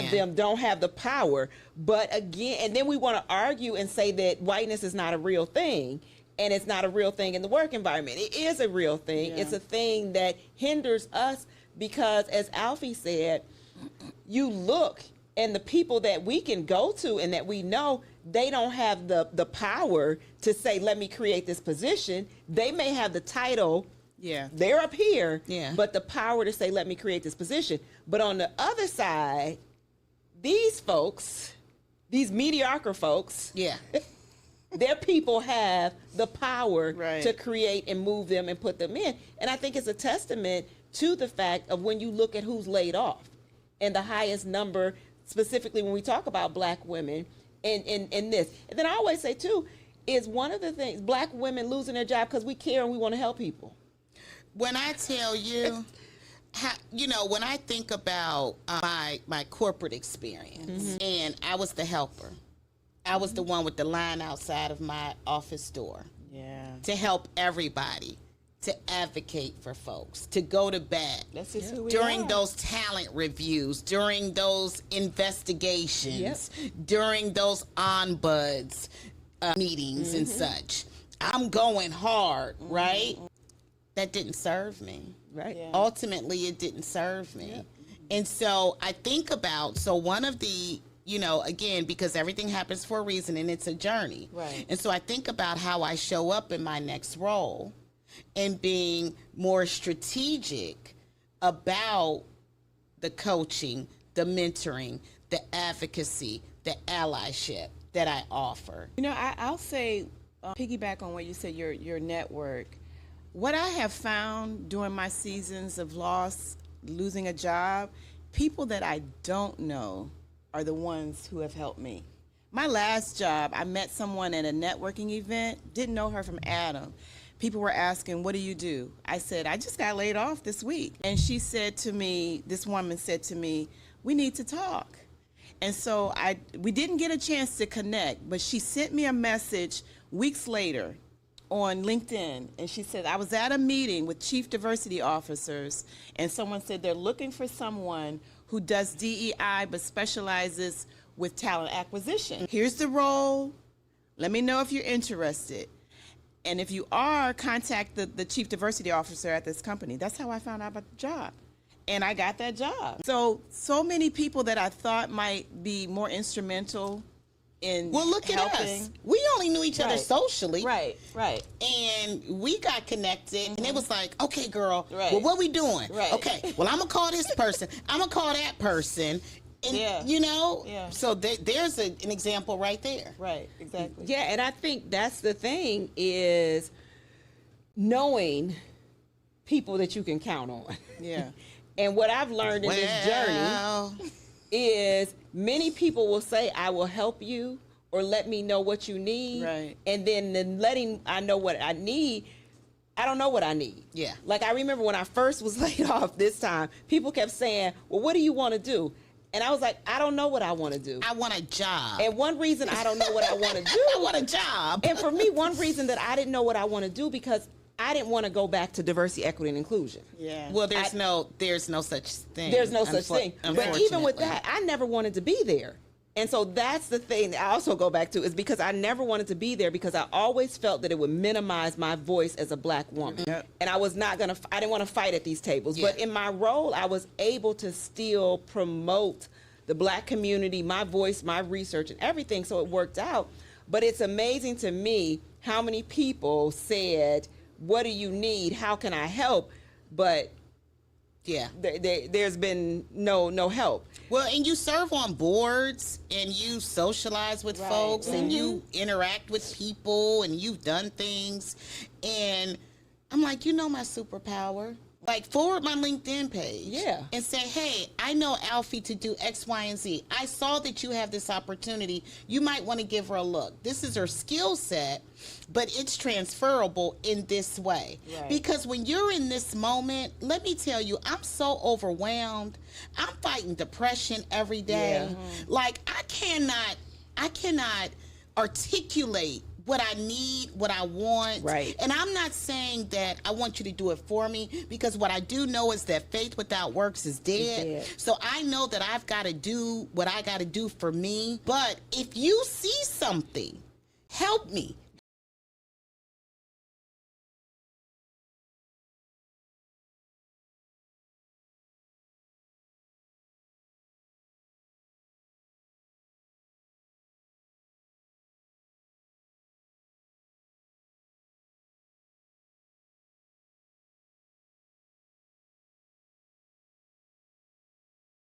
of them don't have the power. But again, and then we want to argue and say that whiteness is not a real thing. And it's not a real thing in the work environment. It is a real thing. Yeah. It's a thing that hinders us because, as Alfie said, you look and the people that we can go to and that we know, they don't have the power to say, let me create this position. They may have the title. Yeah. They're up here. Yeah. But the power to say, let me create this position. But on the other side, these folks, these mediocre folks. Yeah. Their people have the power right. to create and move them and put them in. And I think it's a testament to the fact of when you look at who's laid off and the highest number, specifically when we talk about black women in this. And then I always say, too, is one of the things, black women losing their job because we care and we want to help people. When I tell you, when I think about my corporate experience, and I was the helper. I was the one with the line outside of my office door. Yeah. To help everybody, to advocate for folks, to go to bat. That's just who we during are. Those talent reviews, during those investigations, during those ombuds meetings and such. I'm going hard, right? That didn't serve me. Right. Yeah. Ultimately, it didn't serve me. Yeah. And so I think about, one of the, again, because everything happens for a reason and it's a journey. Right. And so I think about how I show up in my next role and being more strategic about the coaching, the mentoring, the advocacy, the allyship that I offer. I'll say, piggyback on what you said, your network. What I have found during my seasons of loss, losing a job, people that I don't know are the ones who have helped me. My last job, I met someone at a networking event, didn't know her from Adam. People were asking, what do you do? I said, I just got laid off this week. And she said to me, this woman said to me, we need to talk. And so we didn't get a chance to connect, but she sent me a message weeks later on LinkedIn, and she said, I was at a meeting with chief diversity officers, and someone said they're looking for someone who does DEI but specializes with talent acquisition. Here's the role. Let me know if you're interested. And if you are, contact the chief diversity officer at this company. That's how I found out about the job. And I got that job. So many people that I thought might be more instrumental in look helping. At us. We only knew each other socially. Right. And we got connected, and it was like, okay, girl, right. Well, what we doing? Right. Okay, well, I'm going to call this person. I'm going to call that person. And, so there's an example right there. Right, exactly. Yeah, and I think that's the thing is knowing people that you can count on. Yeah. And what I've learned in this journey is many people will say, I will help you or let me know what you need. Right. And then letting I know what I need, I don't know what I need. Yeah. Like I remember when I first was laid off this time, people kept saying, well, what do you want to do? And I was like, I don't know what I want to do. I want a job. And one reason I don't know what I want to do. I want a job. And for me, one reason that I didn't know what I want to do because I didn't want to go back to diversity, equity, and inclusion. Yeah. Well, there's no such thing. There's no such thing. But even with that, I never wanted to be there. And so that's the thing that I also go back to is because I never wanted to be there because I always felt that it would minimize my voice as a black woman. Yep. And I didn't want to fight at these tables. Yeah. But in my role, I was able to still promote the black community, my voice, my research, and everything. So it worked out. But it's amazing to me how many people said, what do you need? How can I help? But yeah, there's been no help. Well, and you serve on boards and you socialize with folks and you interact with people and you've done things. And I'm like, my superpower. Like, forward my LinkedIn page. Yeah. And say, hey, I know Alfie to do X, Y, and Z. I saw that you have this opportunity. You might want to give her a look. This is her skill set, but it's transferable in this way. Right. Because when you're in this moment, let me tell you, I'm so overwhelmed. I'm fighting depression every day. Yeah. Like, I cannot articulate what I need, what I want. Right. And I'm not saying that I want you to do it for me, because what I do know is that faith without works is dead. So I know that I've got to do what I got to do for me. But if you see something, help me.